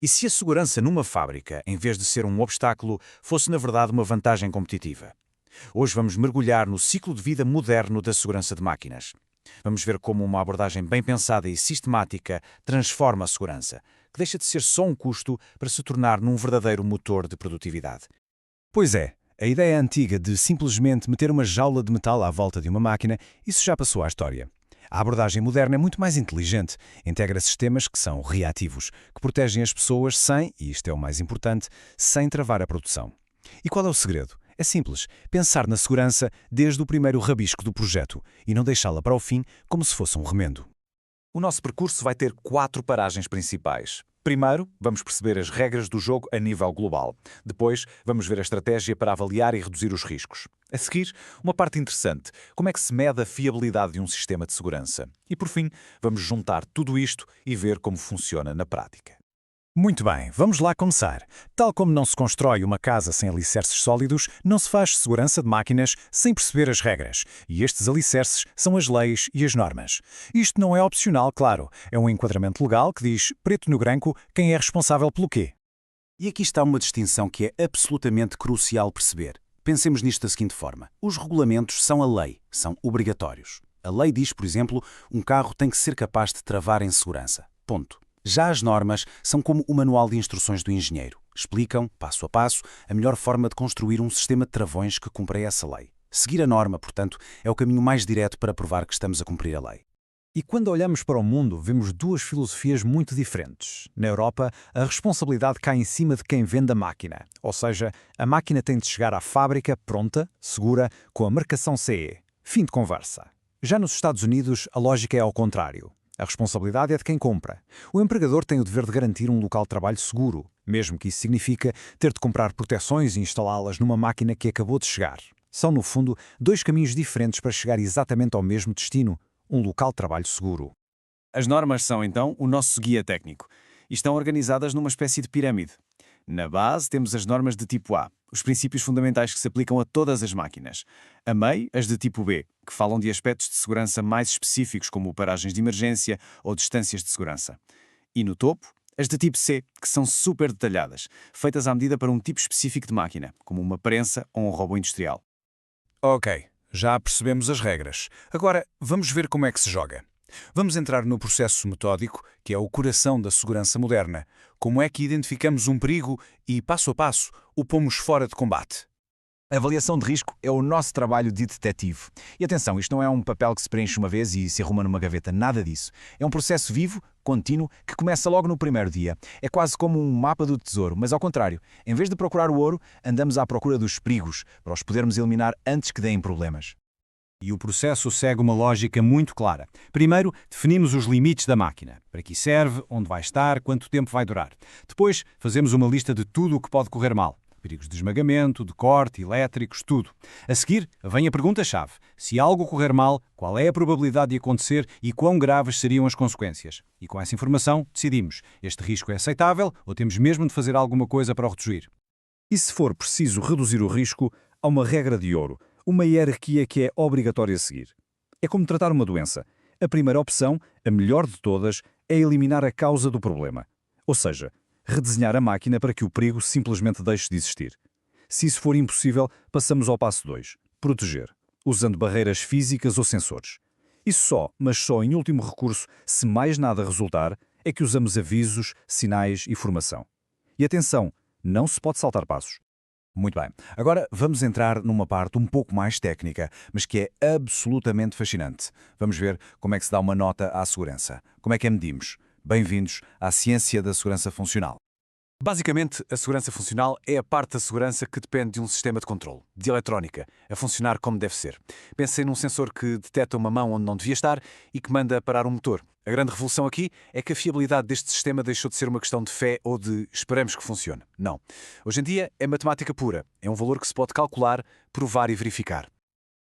E se a segurança numa fábrica, em vez de ser um obstáculo, fosse na verdade uma vantagem competitiva? Hoje vamos mergulhar no ciclo de vida moderno da segurança de máquinas. Vamos ver como uma abordagem bem pensada e sistemática transforma a segurança, que deixa de ser só um custo para se tornar num verdadeiro motor de produtividade. Pois é, a ideia antiga de simplesmente meter uma jaula de metal à volta de uma máquina, isso já passou à história. A abordagem moderna é muito mais inteligente, integra sistemas que são reativos, que protegem as pessoas sem, e isto é o mais importante, sem travar a produção. E qual é o segredo? É simples, pensar na segurança desde o primeiro rabisco do projeto e não deixá-la para o fim como se fosse um remendo. O nosso percurso vai ter 4 paragens principais. Primeiro, vamos perceber as regras do jogo a nível global. Depois, vamos ver a estratégia para avaliar e reduzir os riscos. A seguir, uma parte interessante, como é que se mede a fiabilidade de um sistema de segurança. E por fim, vamos juntar tudo isto e ver como funciona na prática. Muito bem, vamos lá começar. Tal como não se constrói uma casa sem alicerces sólidos, não se faz segurança de máquinas sem perceber as regras. E estes alicerces são as leis e as normas. Isto não é opcional, claro. É um enquadramento legal que diz, preto no branco, quem é responsável pelo quê. E aqui está uma distinção que é absolutamente crucial perceber. Pensemos nisto da seguinte forma. Os regulamentos são a lei, são obrigatórios. A lei diz, por exemplo, um carro tem que ser capaz de travar em segurança. Ponto. Já as normas são como o manual de instruções do engenheiro. Explicam, passo a passo, a melhor forma de construir um sistema de travões que cumpra essa lei. Seguir a norma, portanto, é o caminho mais direto para provar que estamos a cumprir a lei. E quando olhamos para o mundo, vemos 2 filosofias muito diferentes. Na Europa, a responsabilidade cai em cima de quem vende a máquina. Ou seja, a máquina tem de chegar à fábrica pronta, segura, com a marcação CE. Fim de conversa. Já nos Estados Unidos, a lógica é ao contrário. A responsabilidade é de quem compra. O empregador tem o dever de garantir um local de trabalho seguro, mesmo que isso signifique ter de comprar proteções e instalá-las numa máquina que acabou de chegar. São, no fundo, 2 caminhos diferentes para chegar exatamente ao mesmo destino, um local de trabalho seguro. As normas são, então, o nosso guia técnico e estão organizadas numa espécie de pirâmide. Na base temos as normas de tipo A, os princípios fundamentais que se aplicam a todas as máquinas. A meio, as de tipo B, que falam de aspectos de segurança mais específicos, como paragens de emergência ou distâncias de segurança. E no topo, as de tipo C, que são super detalhadas, feitas à medida para um tipo específico de máquina, como uma prensa ou um robô industrial. Ok, já percebemos as regras. Agora, vamos ver como é que se joga. Vamos entrar no processo metódico, que é o coração da segurança moderna. Como é que identificamos um perigo e, passo a passo, o pomos fora de combate? A avaliação de risco é o nosso trabalho de detetive. E atenção, isto não é um papel que se preenche uma vez e se arruma numa gaveta, nada disso. É um processo vivo, contínuo, que começa logo no primeiro dia. É quase como um mapa do tesouro, mas ao contrário. Em vez de procurar o ouro, andamos à procura dos perigos, para os podermos eliminar antes que deem problemas. E o processo segue uma lógica muito clara. Primeiro, definimos os limites da máquina. Para que serve, onde vai estar, quanto tempo vai durar. Depois, fazemos uma lista de tudo o que pode correr mal. Perigos de esmagamento, de corte, elétricos, tudo. A seguir, vem a pergunta-chave. Se algo correr mal, qual é a probabilidade de acontecer e quão graves seriam as consequências? E com essa informação, decidimos. Este risco é aceitável ou temos mesmo de fazer alguma coisa para o reduzir? E se for preciso reduzir o risco, há uma regra de ouro. Uma hierarquia que é obrigatória a seguir. É como tratar uma doença. A primeira opção, a melhor de todas, é eliminar a causa do problema. Ou seja, redesenhar a máquina para que o perigo simplesmente deixe de existir. Se isso for impossível, passamos ao passo 2, proteger, usando barreiras físicas ou sensores. Isso só, mas só em último recurso, se mais nada resultar, é que usamos avisos, sinais e formação. E atenção, não se pode saltar passos. Muito bem. Agora vamos entrar numa parte um pouco mais técnica, mas que é absolutamente fascinante. Vamos ver como é que se dá uma nota à segurança. Como é que a medimos? Bem-vindos à ciência da segurança funcional. Basicamente, a segurança funcional é a parte da segurança que depende de um sistema de controle, de eletrónica, a funcionar como deve ser. Pensem num sensor que detecta uma mão onde não devia estar e que manda parar um motor. A grande revolução aqui é que a fiabilidade deste sistema deixou de ser uma questão de fé ou de esperamos que funcione. Não. Hoje em dia é matemática pura. É um valor que se pode calcular, provar e verificar.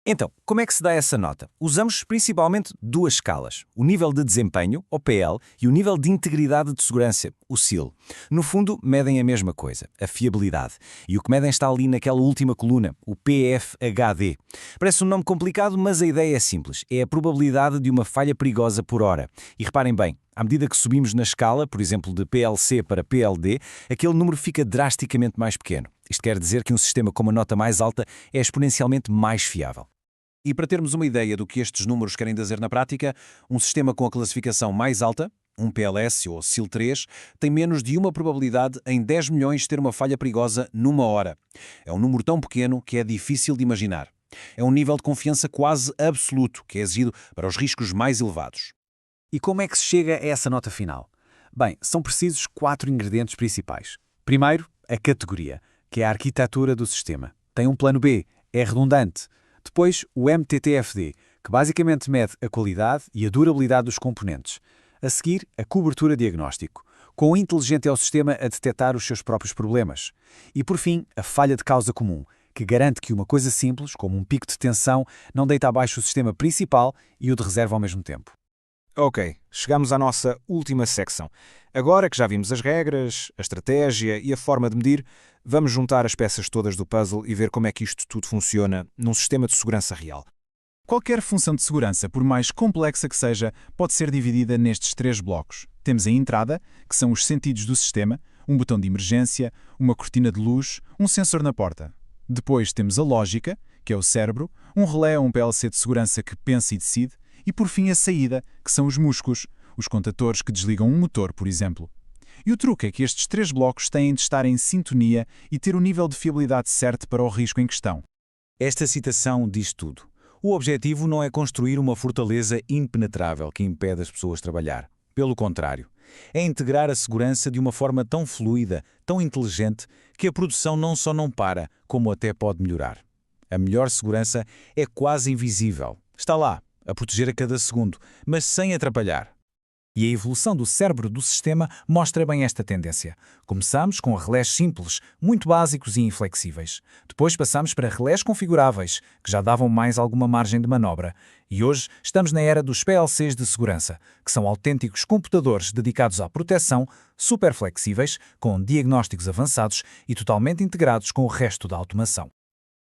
Então, como é que se dá essa nota? Usamos principalmente 2 escalas, o nível de desempenho, o PL, e o nível de integridade de segurança, o SIL. No fundo, medem a mesma coisa, a fiabilidade. E o que medem está ali naquela última coluna, o PFHD. Parece um nome complicado, mas a ideia é simples. É a probabilidade de uma falha perigosa por hora. E reparem bem, À medida que subimos na escala, por exemplo, de PLC para PLD, aquele número fica drasticamente mais pequeno. Isto quer dizer que um sistema com uma nota mais alta é exponencialmente mais fiável. E para termos uma ideia do que estes números querem dizer na prática, um sistema com a classificação mais alta, um PLS ou SIL3, tem menos de uma probabilidade em 10 milhões de ter uma falha perigosa numa hora. É um número tão pequeno que é difícil de imaginar. É um nível de confiança quase absoluto, que é exigido para os riscos mais elevados. E como é que se chega a essa nota final? Bem, são precisos 4 ingredientes principais. Primeiro, a categoria, que é a arquitetura do sistema. Tem um plano B, é redundante. Depois, o MTTFD, que basicamente mede a qualidade e a durabilidade dos componentes. A seguir, a cobertura diagnóstico, quão inteligente é o sistema a detectar os seus próprios problemas. E, por fim, a falha de causa comum, que garante que uma coisa simples, como um pico de tensão, não deita abaixo o sistema principal e o de reserva ao mesmo tempo. Ok, chegamos à nossa última secção. Agora que já vimos as regras, a estratégia e a forma de medir, vamos juntar as peças todas do puzzle e ver como é que isto tudo funciona num sistema de segurança real. Qualquer função de segurança, por mais complexa que seja, pode ser dividida nestes 3 blocos. Temos a entrada, que são os sentidos do sistema, um botão de emergência, uma cortina de luz, um sensor na porta. Depois temos a lógica, que é o cérebro, um relé ou um PLC de segurança que pensa e decide, e por fim a saída, que são os músculos, os contadores que desligam um motor, por exemplo. E o truque é que estes 3 blocos têm de estar em sintonia e ter o nível de fiabilidade certo para o risco em questão. Esta citação diz tudo. O objetivo não é construir uma fortaleza impenetrável que impede as pessoas de trabalhar. Pelo contrário, é integrar a segurança de uma forma tão fluida, tão inteligente, que a produção não só não para, como até pode melhorar. A melhor segurança é quase invisível. Está lá, a proteger a cada segundo, mas sem atrapalhar. E a evolução do cérebro do sistema mostra bem esta tendência. Começamos com relés simples, muito básicos e inflexíveis. Depois passamos para relés configuráveis, que já davam mais alguma margem de manobra. E hoje estamos na era dos PLCs de segurança, que são autênticos computadores dedicados à proteção, super flexíveis, com diagnósticos avançados e totalmente integrados com o resto da automação.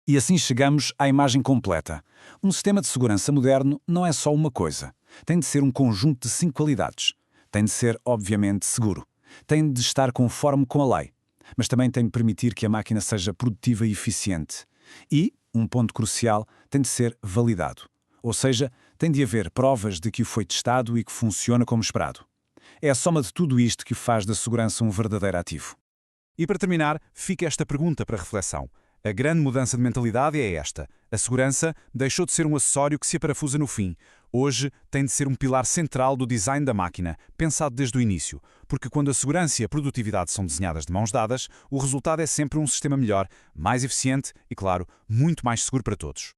E assim chegamos à imagem completa. Um sistema de segurança moderno não é só uma coisa. Tem de ser um conjunto de 5 qualidades. Tem de ser, obviamente, seguro. Tem de estar conforme com a lei. Mas também tem de permitir que a máquina seja produtiva e eficiente. E, um ponto crucial, tem de ser validado. Ou seja, tem de haver provas de que o foi testado e que funciona como esperado. É a soma de tudo isto que faz da segurança um verdadeiro ativo. E para terminar, fica esta pergunta para reflexão. A grande mudança de mentalidade é esta. A segurança deixou de ser um acessório que se aparafusa no fim. Hoje tem de ser um pilar central do design da máquina, pensado desde o início. Porque quando a segurança e a produtividade são desenhadas de mãos dadas, o resultado é sempre um sistema melhor, mais eficiente e, claro, muito mais seguro para todos.